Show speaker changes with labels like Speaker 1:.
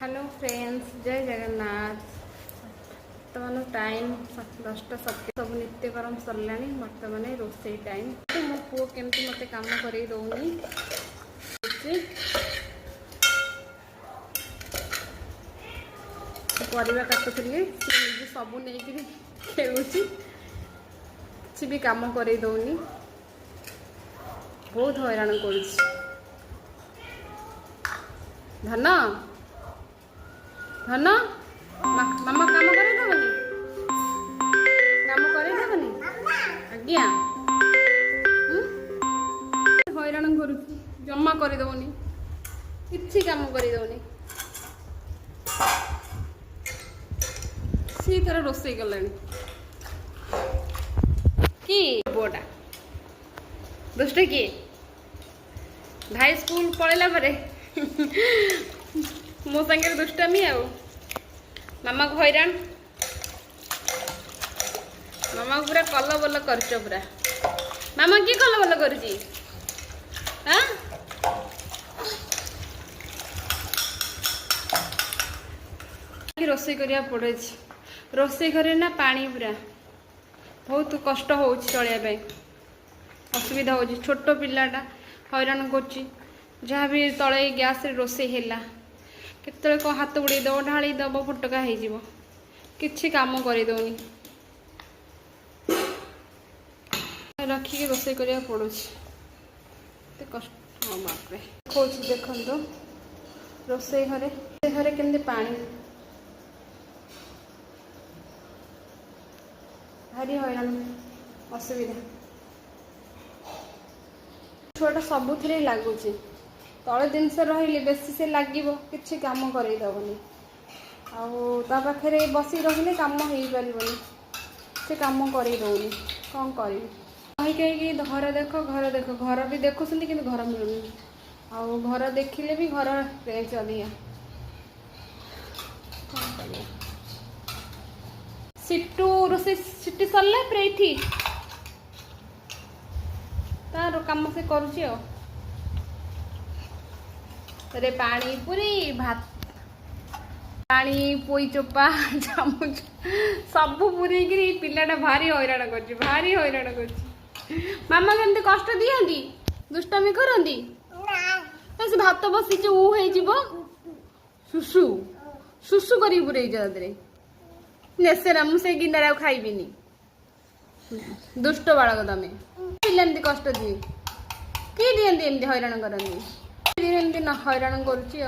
Speaker 1: Hello friends, जय जगन्नाथ। बर्तमान time 10टा 7 सब नित्यकर्म सरला। बर्तमान रोसई टाइम। मो पुओ केमती मत कम कर दौनी परिवा काटुली सब नहीं खेलुची किसी भी कम कर दौनी बहुत हैरान कर धन धन मामा काम करदेवनी काम करदेवनी आज्ञा हैरान कर जमा करदेवनी किसी काम करदेवनी सी तरह रोसई कला कि बोटा दुष्ट किए भाई स्कूल पढ़ेला मो संगे दुष्टामी आ मामा को हैरान मामा को पूरा कल बल कर पूरा मामा किए कल बल कर रोसई करिया पड़े रोसई घरे ना पानी पूरा बहुत कष्ट हो चलिए असुविधा हो छोट पिलाटा हैरान कर जहाँ भी तले गैस रोसई है केतले कौन हाथ बुड़े दब ढाई दब फुटका हो किसी काम करदौनी रखिक रोसई करिया पड़ो कष्ट हाँ बापरे देखो देखो रोसई घरे केमती पानी भारी हैरान असुविधा छुआटा सबुथिरे लगुच तले जिनस रही बेसी से लगे किसी कम करदेवनी आखिर बस रही कम हो पार से कम करदौनी कौन कर कहीं घर देख घर भी देखुं कि घर मिलूनी आउ घर देखिले भी घर रेंज अधिका कौन कर सिटू रोसे सिटी सरला प्रेथी तार कम से करुची रे पानी पूरी भात पानी पोई चोपा चामच सब पूरी पिलाटा भारी हैरान कर भारी हैरान कर मामा केमती कष्ट दियंती दुष्टामी करती से भात बसी हो सुसु सुसु कर पूरे नेसेरा मुझे गिंदा खाइबिनी दुष्ट बालक तमें पिला एमती कष्ट दिए किए दियंती एमती हैरान करती एमती न हैरान करुच्ची